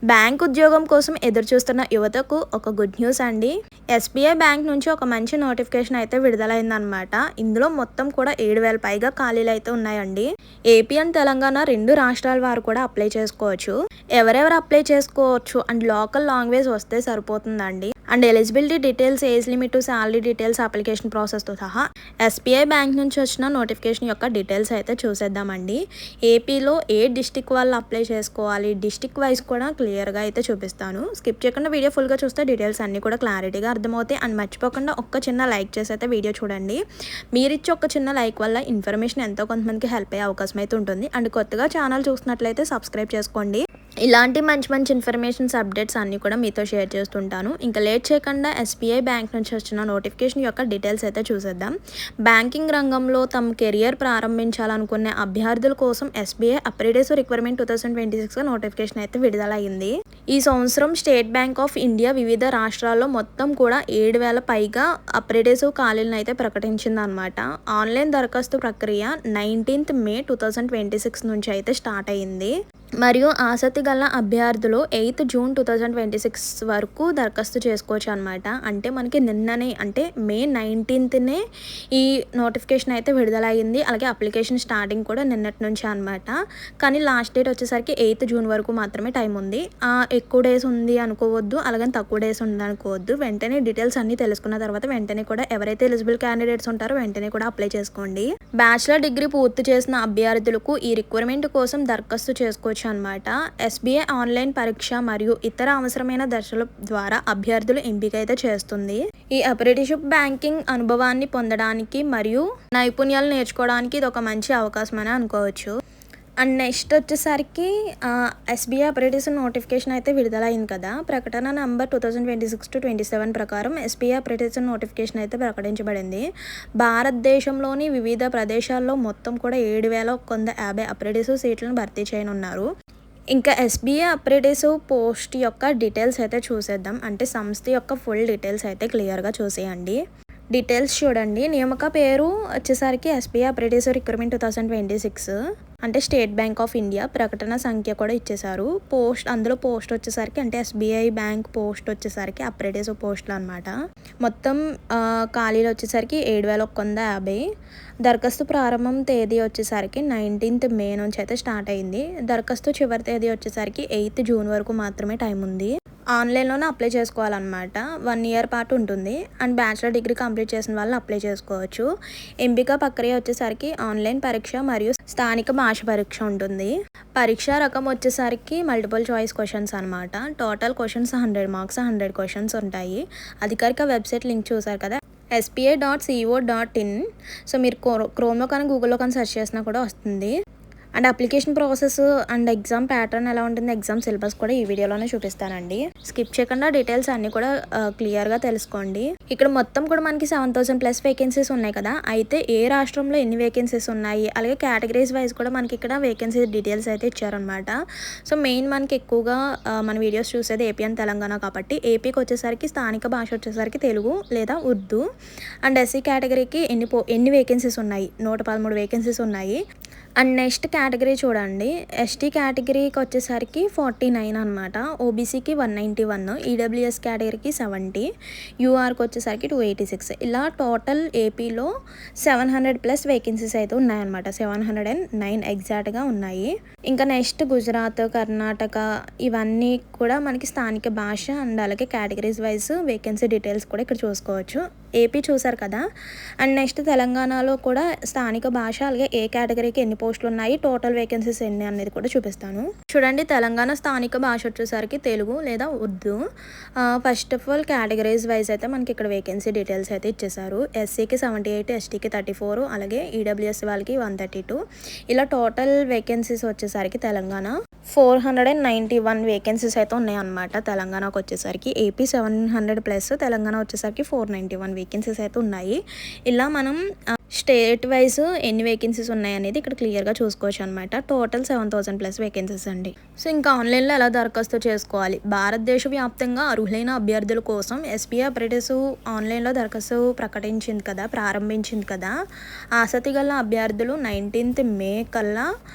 Bank ఉద్యోగం కోసం ఎదురుచూస్తున్న యువతకు ఒక గుడ్ న్యూస్ అండి. ఎస్బీఐ బ్యాంక్ నుంచి ఒక మంచి నోటిఫికేషన్ అయితే విడుదలైందనమాట. ఇందులో మొత్తం కూడా 7,000 పైగా ఖాళీలు అయితే ఉన్నాయండి. ఏపీ అండ్ తెలంగాణ 2 రాష్ట్రాల వారు కూడా అప్లై చేసుకోవచ్చు. ఎవరెవరు అప్లై చేసుకోవచ్చు అండ్ లోకల్ లాంగ్వేజ్ వస్తే సరిపోతుందండి. And eligibility details, age limit, salary details, application ప్రాసెస్తో సహా ఎస్బీఐ బ్యాంక్ నుంచి వచ్చిన నోటిఫికేషన్ యొక్క డీటెయిల్స్ అయితే చూసేద్దామండి. ఏపీలో ఏ డిస్టిక్ వాళ్ళు అప్లై చేసుకోవాలి, డిస్టిక్ వైజ్ కూడా క్లియర్గా అయితే చూపిస్తాను. స్కిప్ చేయకుండా వీడియో ఫుల్గా చూస్తే డీటెయిల్స్ అన్నీ కూడా క్లారిటీగా అర్థమవుతాయి. అండ్ మర్చిపోకుండా ఒక్క చిన్న లైక్ చేసి అయితే వీడియో చూడండి. మీరిచ్చే ఒక చిన్న లైక్ వల్ల ఇన్ఫర్మేషన్ ఎంతో కొంతమందికి హెల్ప్ అయ్యే అవకాశం అయితే ఉంటుంది. అండ్ కొత్తగా ఛానల్ చూస్తున్నట్లయితే సబ్స్క్రైబ్ చేసుకోండి. ఇలాంటి మంచి మంచి ఇన్ఫర్మేషన్స్, అప్డేట్స్ అన్నీ కూడా మీతో షేర్ చేస్తుంటాను. ఇంకా లేట్ చేయకుండా ఎస్బీఐ బ్యాంక్ నుంచి వచ్చిన నోటిఫికేషన్ యొక్క డీటెయిల్స్ అయితే చూసేద్దాం. బ్యాంకింగ్ రంగంలో తమ కెరియర్ ప్రారంభించాలనుకునే అభ్యర్థుల కోసం ఎస్బీఐ అప్రెంటిస్ రిక్వైర్మెంట్ 2026 నోటిఫికేషన్ అయితే విడుదలైంది. ఈ సంవత్సరం స్టేట్ బ్యాంక్ ఆఫ్ ఇండియా వివిధ రాష్ట్రాల్లో మొత్తం కూడా 7,000 పైగా అప్రెంటిస్ ఖాళీలను అయితే ప్రకటించింది అనమాట. ఆన్లైన్ దరఖాస్తు ప్రక్రియ 19th May 2026 నుంచి అయితే స్టార్ట్ అయ్యింది. మరియు ఆసక్తి గల అభ్యర్థులు 8th June 2026 వరకు దరఖాస్తు చేసుకోవచ్చు అనమాట. అంటే మనకి నిన్ననే, అంటే May 19th ఈ నోటిఫికేషన్ అయితే విడుదలయ్యింది. అలాగే అప్లికేషన్ స్టార్టింగ్ కూడా నిన్నటి నుంచి అనమాట. కానీ లాస్ట్ డేట్ వచ్చేసరికి 8th June వరకు మాత్రమే టైం ఉంది. ఎక్కువ డేస్ ఉంది అనుకోవద్దు, అలాగని తక్కువ డేస్ ఉంది అనుకోవద్దు. వెంటనే డీటెయిల్స్ అన్నీ తెలుసుకున్న తర్వాత వెంటనే కూడా ఎవరైతే ఎలిజిబుల్ క్యాండిడేట్స్ ఉంటారో వెంటనే కూడా అప్లై చేసుకోండి. బ్యాచిలర్ డిగ్రీ పూర్తి చేసిన అభ్యర్థులకు ఈ రిక్వైర్మెంట్ కోసం దరఖాస్తు చేసుకోవచ్చు అనమాట. ఎస్బీఐ ఆన్లైన్ పరీక్ష మరియు ఇతర అవసరమైన దశల ద్వారా అభ్యర్థులు ఎంపిక అయితే చేస్తుంది. ఈ అప్రెంటిస్షిప్ బ్యాంకింగ్ అనుభవాన్ని పొందడానికి మరియు నైపుణ్యాలు నేర్చుకోవడానికి ఇది ఒక మంచి అవకాశం అని అనుకోవచ్చు. అండ్ నెక్స్ట్ వచ్చేసరికి ఎస్బీఐ అప్రెంటిస్ నోటిఫికేషన్ అయితే విడుదలైంది కదా. ప్రకటన నంబర్ 2026-27 ప్రకారం ఎస్బీఐ అప్రెంటిస్ నోటిఫికేషన్ అయితే ప్రకటించబడింది. భారతదేశంలోని వివిధ ప్రదేశాల్లో మొత్తం కూడా 7,150 అప్రెంటిస్ సీట్లను భర్తీ చేయనున్నారు. ఇంకా ఎస్బీఐ అప్రెంటిస్ పోస్ట్ యొక్క డీటెయిల్స్ అయితే చూసేద్దాం. అంటే సంస్థ యొక్క ఫుల్ డీటెయిల్స్ అయితే క్లియర్గా చూసేయండి. డీటెయిల్స్ చూడండి. నియామక పేరు వచ్చేసరికి ఎస్బీఐ అప్రెంటిస్ రిక్రూట్మెంట్ 2026, అంటే స్టేట్ బ్యాంక్ ఆఫ్ ఇండియా. ప్రకటన సంఖ్య కూడా ఇచ్చేసారు. అందులో పోస్ట్ వచ్చేసరికి, అంటే ఎస్బీఐ బ్యాంక్ పోస్ట్ వచ్చేసరికి అప్రెంటిస్ పోస్టులు అనమాట. మొత్తం ఖాళీలు వచ్చేసరికి 7,150. దరఖాస్తు ప్రారంభం తేదీ వచ్చేసరికి 19th May నుంచి అయితే స్టార్ట్ అయింది. దరఖాస్తు చివరి తేదీ వచ్చేసరికి 8th June వరకు మాత్రమే టైం ఉంది. ఆన్లైన్లోనే అప్లై చేసుకోవాలన్నమాట. 1 year పాటు ఉంటుంది. అండ్ బ్యాచిలర్ డిగ్రీ కంప్లీట్ చేసిన వాళ్ళు అప్లై చేసుకోవచ్చు. ఎంపిక ప్రక్రియ వచ్చేసరికి ఆన్లైన్ పరీక్ష మరియు స్థానిక భాష పరీక్ష ఉంటుంది. పరీక్ష రకం వచ్చేసరికి మల్టిపుల్ చాయిస్ క్వశ్చన్స్ అనమాట. టోటల్ క్వశ్చన్స్ 100 మార్క్స్, 100 క్వశ్చన్స్ ఉంటాయి. అధికారిక వెబ్సైట్ లింక్ చూసారు కదా, sba.co.in. సో మీరు క్రోమ్లో కానీ గూగుల్లో కానీ సెర్చ్ చేసినా కూడా వస్తుంది. And application process and exam pattern ఎలా ఉంటుంది, ఎగ్జామ్ సిలబస్ కూడా ఈ వీడియోలోనే చూపిస్తానండి. స్కిప్ చేయకుండా డీటెయిల్స్ అన్నీ కూడా క్లియర్గా తెలుసుకోండి. ఇక్కడ మొత్తం కూడా మనకి 7,000+ వేకెన్సీస్ ఉన్నాయి కదా. అయితే ఏ రాష్ట్రంలో ఎన్ని వేకెన్సీస్ ఉన్నాయి, అలాగే కేటగిరీస్ వైజ్ కూడా మనకి ఇక్కడ వేకెన్సీ డీటెయిల్స్ అయితే ఇచ్చారనమాట. సో మెయిన్ మనకి ఎక్కువగా మన వీడియోస్ చూసేది ఏపీ అండ్ తెలంగాణ కాబట్టి ఏపీకి వచ్చేసరికి స్థానిక భాష వచ్చేసరికి తెలుగు లేదా ఉర్దూ. అండ్ ఎస్సీ కేటగిరీకి ఎన్ని వేకెన్సీస్ ఉన్నాయి, 113 వేకెన్సీస్ ఉన్నాయి. అండ్ నెక్స్ట్ కేటగిరీ చూడండి. ఎస్టీ కేటగిరీకి వచ్చేసరికి 49 అనమాట. ఓబీసీకి 191, ఈడబ్ల్యూఎస్ కేటగిరీకి 70, యూఆర్కి వచ్చేసరికి 286. ఇలా టోటల్ ఏపీలో 700+ వేకెన్సీస్ అయితే ఉన్నాయన్నమాట. 709 ఎగ్జాక్ట్గా ఉన్నాయి. ఇంకా నెక్స్ట్ గుజరాత్, కర్ణాటక ఇవన్నీ కూడా మనకి స్థానిక భాష అండ్ అలాగే కేటగిరీస్ వైజ్ వేకెన్సీ డీటెయిల్స్ కూడా ఇక్కడ చూసుకోవచ్చు. ఏపీ చూసారు కదా. అండ్ నెక్స్ట్ తెలంగాణలో కూడా స్థానిక భాష అలాగే ఏ కేటగిరీకి ఎన్ని పోస్టులు ఉన్నాయి, టోటల్ వేకెన్సీస్ ఎన్ని అనేది కూడా చూపిస్తాను. చూడండి, తెలంగాణ స్థానిక భాష వచ్చేసరికి తెలుగు లేదా Urdu. First of all categories wise అయితే మనకి ఇక్కడ వేకెన్సీ డీటెయిల్స్ అయితే ఇచ్చేసారు. ఎస్సీకి 78, ఎస్టీకి 34, అలాగే ఈడబ్ల్యూఎస్ వాళ్ళకి 132. ఇలా టోటల్ వేకెన్సీస్ వచ్చేసరికి తెలంగాణ 491 వేకెన్సీస్ అయితే ఉన్నాయి అన్నమాట. తెలంగాణకు వచ్చేసరికి ఏపీ 700+, తెలంగాణ వచ్చేసరికి 491 వేకెన్సీస్ అయితే ఉన్నాయి. ఇలా మనం స్టేట్ వైస్ ఎన్ని వేకెన్సీస్ ఉన్నాయనేది ఇక్కడ క్లియర్గా చూసుకోవచ్చు అనమాట. టోటల్ 7,000+ వేకెన్సీస్ అండి. సో ఇంకా ఆన్లైన్లో ఎలా దరఖాస్తు చేసుకోవాలి? భారతదేశ వ్యాప్తంగా అర్హులైన అభ్యర్థుల కోసం ఎస్బీఐ అప్రెంటిస్ ఆన్లైన్లో దరఖాస్తు ప్రారంభించింది కదా. ఆసక్తి గల అభ్యర్థులు 19th మే కల్లా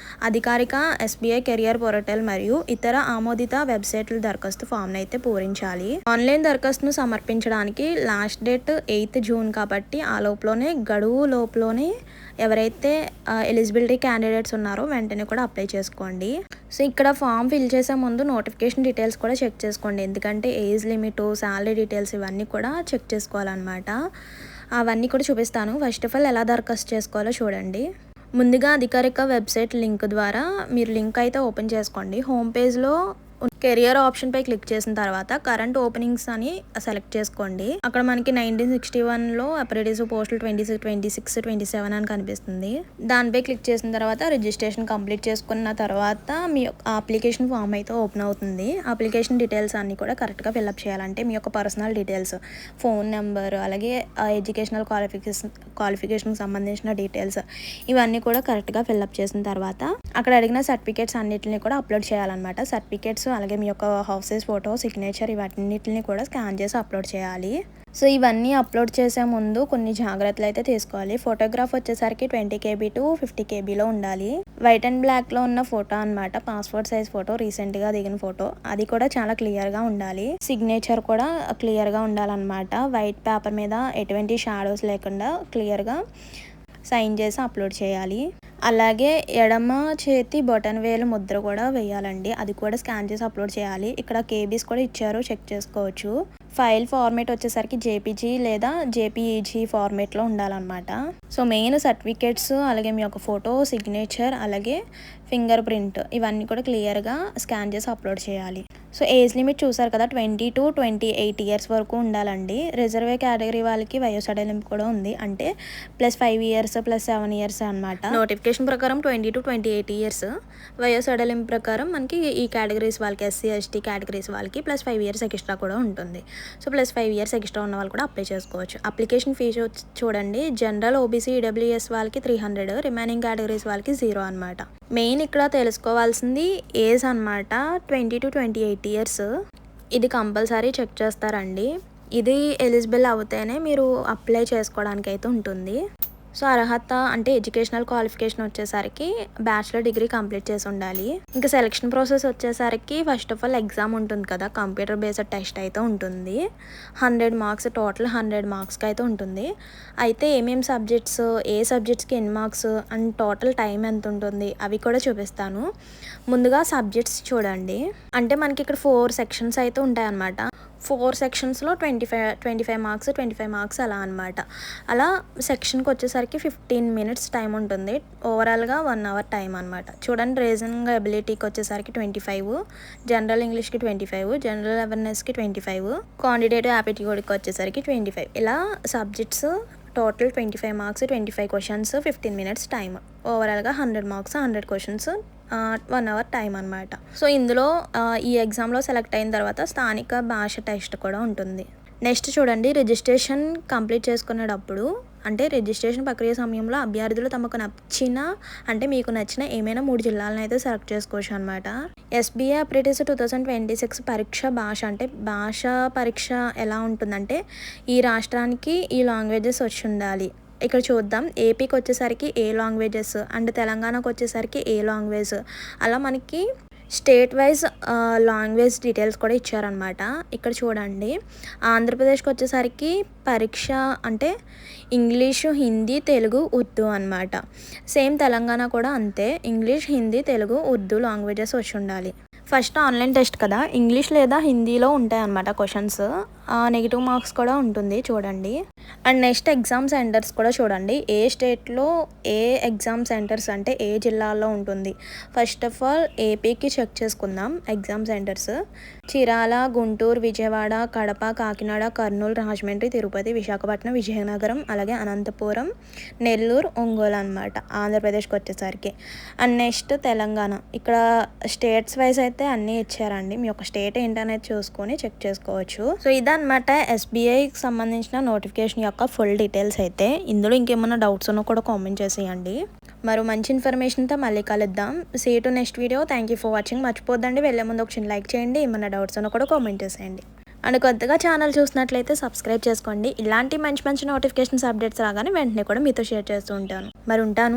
అధికారిక ఎస్బీఐ కెరియర్ పోర్టల్ మరియు ఇతర ఆమోదిత వెబ్సైట్ల దరఖాస్తు ఫామ్ని అయితే పూరించాలి. ఆన్లైన్ దరఖాస్తును సమర్పించడానికి లాస్ట్ డేట్ 8th జూన్ కాబట్టి ఆ గడువు లోపులోనే ఎవరైతే ఎలిజిబిలిటీ క్యాండిడేట్స్ ఉన్నారో వెంటనే కూడా అప్లై చేసుకోండి. సో ఇక్కడ ఫామ్ ఫిల్ చేసే ముందు నోటిఫికేషన్ డీటెయిల్స్ కూడా చెక్ చేసుకోండి. ఎందుకంటే ఏజ్ లిమిట్, శాలరీ డీటెయిల్స్ ఇవన్నీ కూడా చెక్ చేసుకోవాలన్నమాట. అవన్నీ కూడా చూపిస్తాను. ఫస్ట్ ఆఫ్ ఆల్ ఎలా దరఖాస్తు చేసుకోవాలో చూడండి. ముందుగా అధికారిక వెబ్సైట్ లింక్ ద్వారా మీరు లింక్ అయితే ఓపెన్ చేసుకోండి. హోమ్ పేజ్లో కెరియర్ ఆప్షన్పై క్లిక్ చేసిన తర్వాత కరెంట్ ఓపెనింగ్స్ అని సెలెక్ట్ చేసుకోండి. అక్కడ మనకి 1961లో అప్రెంటిస్ పోస్టులు 26, 26, 27 అని కనిపిస్తుంది. దానిపై క్లిక్ చేసిన తర్వాత రిజిస్ట్రేషన్ కంప్లీట్ చేసుకున్న తర్వాత మీ అప్లికేషన్ ఫామ్ అయితే ఓపెన్ అవుతుంది. అప్లికేషన్ డీటెయిల్స్ అన్నీ కూడా కరెక్ట్గా ఫిల్అప్ చేయాలంటే మీ యొక్క పర్సనల్ డీటెయిల్స్, ఫోన్ నెంబర్, అలాగే ఎడ్యుకేషనల్ క్వాలిఫికేషన్కి సంబంధించిన డీటెయిల్స్ ఇవన్నీ కూడా కరెక్ట్గా ఫిల్అప్ చేసిన తర్వాత అక్కడ అడిగిన సర్టిఫికేట్స్ అన్నిటిని కూడా అప్లోడ్ చేయాలన్నమాట. సర్టిఫికేట్స్ అలాగే మీ యొక్క హౌస్ సైజ్ ఫోటో, సిగ్నేచర్ ఇవన్నిటిని కూడా స్కాన్ చేసి అప్లోడ్ చేయాలి. సో ఇవన్నీ అప్లోడ్ చేసే ముందు కొన్ని జాగ్రత్తలు అయితే తీసుకోవాలి. ఫోటోగ్రాఫ్ వచ్చేసరికి 20 KB to 50 KBలో ఉండాలి. వైట్ అండ్ బ్లాక్లో ఉన్న ఫోటో అనమాట. పాస్పోర్ట్ సైజ్ ఫోటో, రీసెంట్గా దిగిన ఫోటో, అది కూడా చాలా క్లియర్గా ఉండాలి. సిగ్నేచర్ కూడా క్లియర్గా ఉండాలన్నమాట. వైట్ పేపర్ మీద ఎటువంటి షాడోస్ లేకుండా క్లియర్గా సైన్ చేసి అప్లోడ్ చేయాలి. అలాగే ఎడమ చేతి బొటన్ వేలు ముద్ర కూడా వేయాలండి. అది కూడా స్కాన్ చేసి అప్లోడ్ చేయాలి. ఇక్కడ కేబీస్ కూడా ఇచ్చారు, చెక్ చేసుకోవచ్చు. ఫైల్ ఫార్మేట్ వచ్చేసరికి జేపీజీ లేదా జేపీఈజీ ఫార్మేట్లో ఉండాలన్నమాట. సో మెయిన్ సర్టిఫికేట్స్, అలాగే మీ యొక్క ఫోటో, సిగ్నేచర్, అలాగే ఫింగర్ ప్రింట్ ఇవన్నీ కూడా క్లియర్గా స్కాన్ చేసి అప్లోడ్ చేయాలి. సో ఏజ్ లిమిట్ చూసారు కదా, 20 to 28 years వరకు ఉండాలండి. రిజర్వే కేటగిరీ వాళ్ళకి వయోసడలింపు కూడా ఉంది. అంటే +5 years +7 years అనమాట. నోటిఫికేషన్ ప్రకారం 20 to 28 years, వయోసడలింపు ప్రకారం మనకి ఈ కేటగిరీస్ వాళ్ళకి SC ST కేటగిరీస్ వాళ్ళకి +5 years ఎక్స్ట్రా కూడా ఉంటుంది. సో +5 years ఎక్స్ట్రా ఉన్న వాళ్ళు కూడా అప్లై చేసుకోవచ్చు. అప్లికేషన్ ఫీజు చూడండి, జనరల్, ఓబీసీ, ఈడబ్ల్యూఎస్ వాళ్ళకి 300, రిమైనింగ్ కేటగిరీస్ వాళ్ళకి 0 అనమాట. మెయిన్ ఇక్కడ తెలుసుకోవాల్సింది ఏజ్ అనమాట. 20 to 28 years ఇది కంపల్సరీ చెక్ చేస్తారండి. ఇది ఎలిజిబుల్ అవుతేనే మీరు అప్లై చేసుకోవడానికి అయితే ఉంటుంది. సో అర్హత అంటే ఎడ్యుకేషనల్ క్వాలిఫికేషన్ వచ్చేసరికి బ్యాచిలర్ డిగ్రీ కంప్లీట్ చేసి ఉండాలి. ఇంకా సెలక్షన్ ప్రాసెస్ వచ్చేసరికి ఫస్ట్ ఆఫ్ ఆల్ ఎగ్జామ్ ఉంటుంది కదా, కంప్యూటర్ బేస్డ్ టెస్ట్ అయితే ఉంటుంది. 100 మార్క్స్, టోటల్ 100 మార్క్స్కి అయితే ఉంటుంది. అయితే ఏమేమి సబ్జెక్ట్స్, ఏ సబ్జెక్ట్స్కి ఎన్ని మార్క్స్ అండ్ టోటల్ టైం ఎంత ఉంటుంది అవి కూడా చూపిస్తాను. ముందుగా సబ్జెక్ట్స్ చూడండి. అంటే మనకి ఇక్కడ 4 sections అయితే ఉంటాయి అన్నమాట. 4 sectionsలో 25 మార్క్స్, 25 మార్క్స్ అలా అనమాట. అలా సెక్షన్కి వచ్చేసరికి 15 minutes టైం ఉంటుంది. ఓవరాల్గా 1 hour టైం అనమాట. చూడండి, రీజనింగ్ ఎబిలిటీకి వచ్చేసరికి 25, జనరల్ ఇంగ్లీష్కి 25, జనరల్ అవేర్నెస్కి 25, క్వాంటిటేటివ్ యాప్టిట్యూడ్కి వచ్చేసరికి 25. ఇలా subjects total 25 marks, 25 questions, 15 minutes time. ఓవరాల్గా 100 మార్క్స్, 100 questions, 1 hour టైం అనమాట. సో ఇందులో ఈ ఎగ్జామ్లో సెలెక్ట్ అయిన తర్వాత స్థానిక భాష టెస్ట్ కూడా ఉంటుంది. నెక్స్ట్ చూడండి, రిజిస్ట్రేషన్ కంప్లీట్ చేసుకునేటప్పుడు అంటే రిజిస్ట్రేషన్ ప్రక్రియ సమయంలో అభ్యర్థులు తమకు నచ్చిన అంటే మీకు నచ్చిన ఏమైనా 3 జిల్లాలను అయితే సెలెక్ట్ చేసుకోవచ్చు అనమాట. ఎస్బీఐ అప్రెంటిస్ 2026 పరీక్ష భాష అంటే భాషా పరీక్ష ఎలా ఉంటుందంటే ఈ రాష్ట్రానికి ఈ లాంగ్వేజెస్ వచ్చి ఉండాలి. ఇక్కడ చూద్దాం, ఏపీకి వచ్చేసరికి ఏ లాంగ్వేజెస్ అండ్ తెలంగాణకు వచ్చేసరికి ఏ లాంగ్వేజ్, అలా మనకి స్టేట్ వైజ్ లాంగ్వేజ్ డీటెయిల్స్ కూడా ఇచ్చారనమాట. ఇక్కడ చూడండి, ఆంధ్రప్రదేశ్కి వచ్చేసరికి పరీక్ష అంటే ఇంగ్లీషు, హిందీ, తెలుగు, ఉర్దూ అనమాట. సేమ్ తెలంగాణ కూడా అంతే, ఇంగ్లీష్, హిందీ, తెలుగు, ఉర్దూ లాంగ్వేజెస్ వచ్చి ఉండాలి. ఫస్ట్ ఆన్లైన్ టెస్ట్ కదా, ఇంగ్లీష్ లేదా హిందీలో ఉంటాయి అన్నమాట క్వశ్చన్స్. నెగిటివ్ మార్క్స్ కూడా ఉంటుంది చూడండి. అండ్ నెక్స్ట్ ఎగ్జామ్ సెంటర్స్ కూడా చూడండి, ఏ స్టేట్లో ఏ ఎగ్జామ్ సెంటర్స్ అంటే ఏ జిల్లాలో ఉంటుంది. ఫస్ట్ ఆఫ్ ఆల్ ఏపీకి చెక్ చేసుకుందాం ఎగ్జామ్ సెంటర్స్. చీరాల, గుంటూరు, విజయవాడ, కడప, కాకినాడ, కర్నూలు, రాజమండ్రి, తిరుపతి, విశాఖపట్నం, విజయనగరం, అలాగే అనంతపురం, నెల్లూరు, ఒంగోలు అనమాట ఆంధ్రప్రదేశ్కి వచ్చేసరికి. అండ్ నెక్స్ట్ తెలంగాణ, ఇక్కడ స్టేట్స్ వైజ్ అయితే అన్నీ ఇచ్చారండి. మీ యొక్క స్టేట్ ఏంటనేది చూసుకొని చెక్ చేసుకోవచ్చు. సో ఇదన్నమాట ఎస్బీఐకి సంబంధించిన నోటిఫికేషన్ నోటిఫికేషన్ యొక్క ఫుల్ డీటెయిల్స్ అయితే. ఇందులో ఇంకేమైనా డౌట్స్ ఉన్నా కూడా కామెంట్ చేసేయండి. మరో మంచి ఇన్ఫర్మేషన్తో మళ్ళీ కలుద్దాం. See you to next video. Thank you for watching. మర్చిపోద్దండి, వెళ్ళే ముందు ఒక చిన్న లైక్ చేయండి. ఏమైనా డౌట్స్ ఉన్నా కూడా కామెంట్ చేసేయండి. అండ్ కొత్తగా ఛానల్ చూసినట్లయితే సబ్స్క్రైబ్ చేసుకోండి. ఇలాంటి మంచి మంచి నోటిఫికేషన్స్ అప్డేట్స్ రాగానే వెంటనే కూడా మీతో షేర్ చేస్తూ ఉంటాను. మరి ఉంటాను.